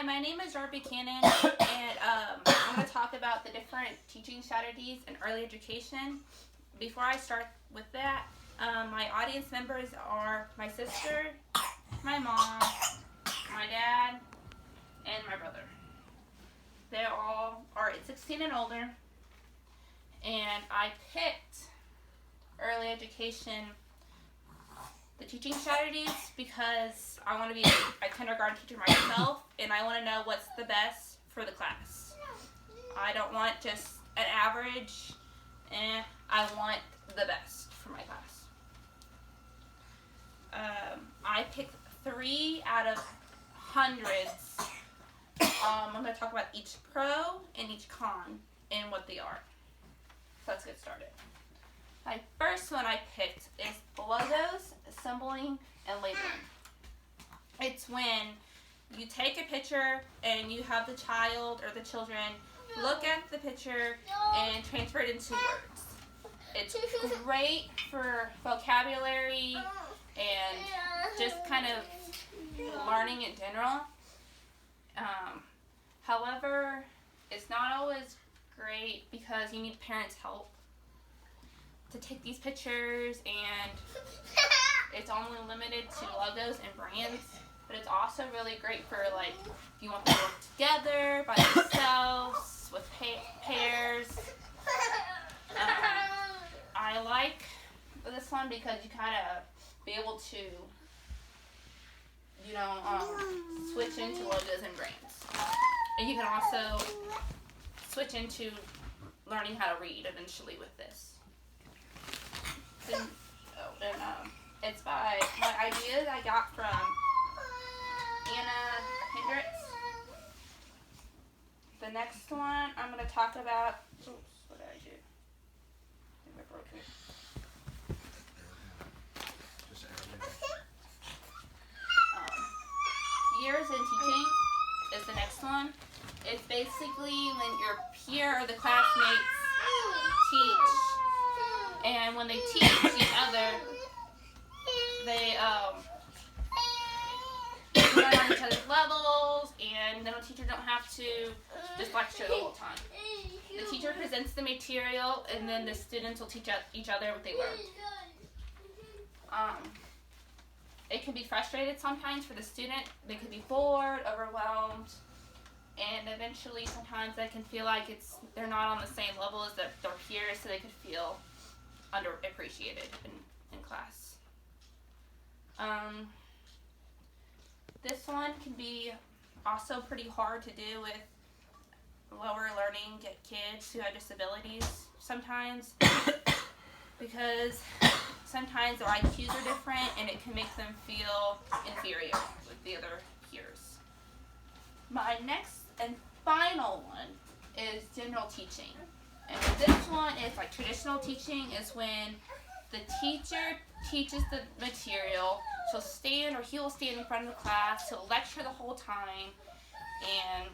Hi, my name is Darby Cannon, and I'm going to talk about the different teaching strategies in early education. Before I start with that, my audience members are my sister, my mom, my dad, and my brother. They all are 16 and older, and I picked early education, the teaching strategies, because I want to be a kindergarten teacher myself, and I want to know what's the best for the class. I don't want just an average, I want the best for my class. I picked 3 out of hundreds. I'm going to talk about each pro and each con and what they are. So let's get started. My first one I picked is logos, assembling, and labeling. It's when you take a picture and you have the child or the children look at the picture and transfer it into words. It's great for vocabulary and just kind of learning in general. However, it's not always great because you need parents' help to take these pictures, and it's only limited to logos and brands, but it's also really great for like if you want them to work together by themselves with pairs. I like this one because you kind of be able to switch into logos and brands, and you can also switch into learning how to read eventually with this. It's by my ideas I got from Anna Hendricks. The next one I'm going to talk about. Oops, what did I do? I think I broke it. Years in teaching is the next one. It's basically when your peer or the classmates teach, and when they teach each other, they learn on each other's levels, and then the teacher don't have to just lecture the whole time. The teacher presents the material, and then the students will teach each other what they learned. It can be frustrated sometimes for the student. They could be bored, overwhelmed, and eventually sometimes they can feel like they're not on the same level as their peers, so they could feel underappreciated in class. This one can be also pretty hard to do with lower learning kids who have disabilities sometimes, because sometimes their IQs are different and it can make them feel inferior with the other peers. My next and final one is general teaching. And this one is like traditional teaching is when the teacher teaches the material. He will stand in front of the class, he'll lecture the whole time, and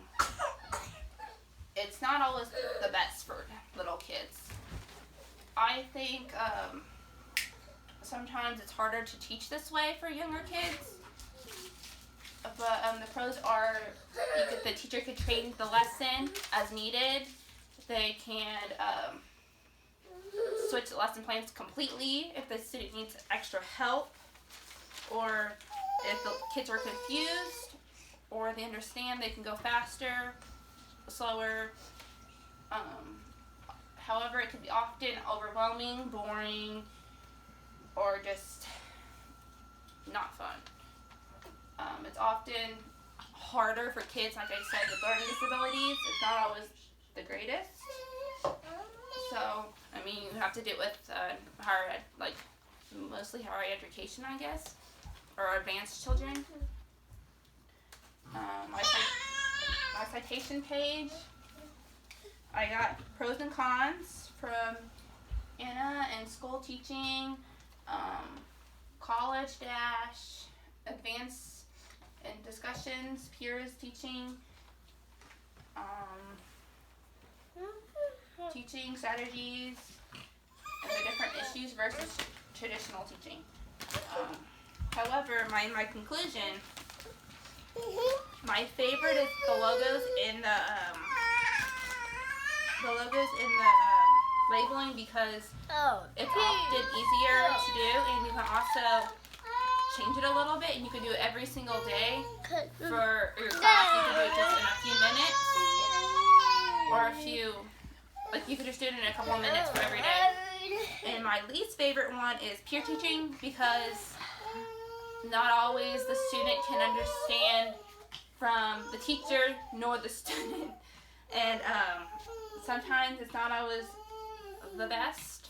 it's not always the best for little kids. I think sometimes it's harder to teach this way for younger kids, but the pros are the teacher could train the lesson as needed. They can switch the lesson plans completely if the student needs extra help, or if the kids are confused or they understand, they can go faster, slower. However, it can be often overwhelming, boring, or just not fun. It's often harder for kids, like I said, with learning disabilities. It's not always the greatest. So, you have to do it with mostly higher education, I guess, or advanced children. My citation page, I got pros and cons from Anna and school teaching, college dash, advanced and discussions, peers teaching, teaching strategies, and the different issues versus traditional teaching. However, my conclusion My favorite is the logos in the labeling because it's often easier to do, and you can also change it a little bit, and you can do it every single day for your class. You can do it just in a few minutes, or you could just do it in a couple of minutes for every day. And my least favorite one is peer teaching because not always the student can understand from the teacher nor the student, and sometimes it's not always the best.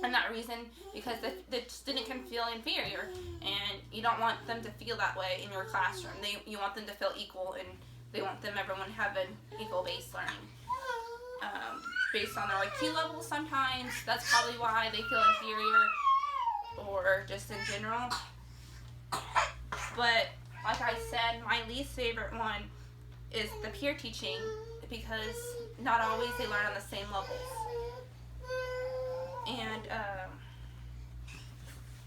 And that reason, because the student can feel inferior, and you don't want them to feel that way in your classroom. You want them to feel equal, and everyone have an equal base learning. Based on their IQ level sometimes, that's probably why they feel inferior, or just in general. But like I said, my least favorite one is the peer teaching because not always they learn on the same levels. And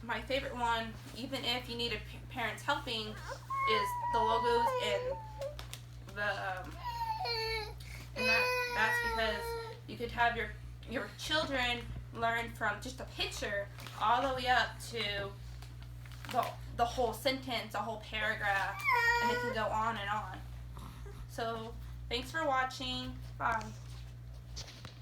my favorite one, even if you need a parents helping, is the logos and that's because you could have your children learn from just a picture all the way up to the whole sentence, a whole paragraph, and it can go on and on. So thanks for watching. Bye.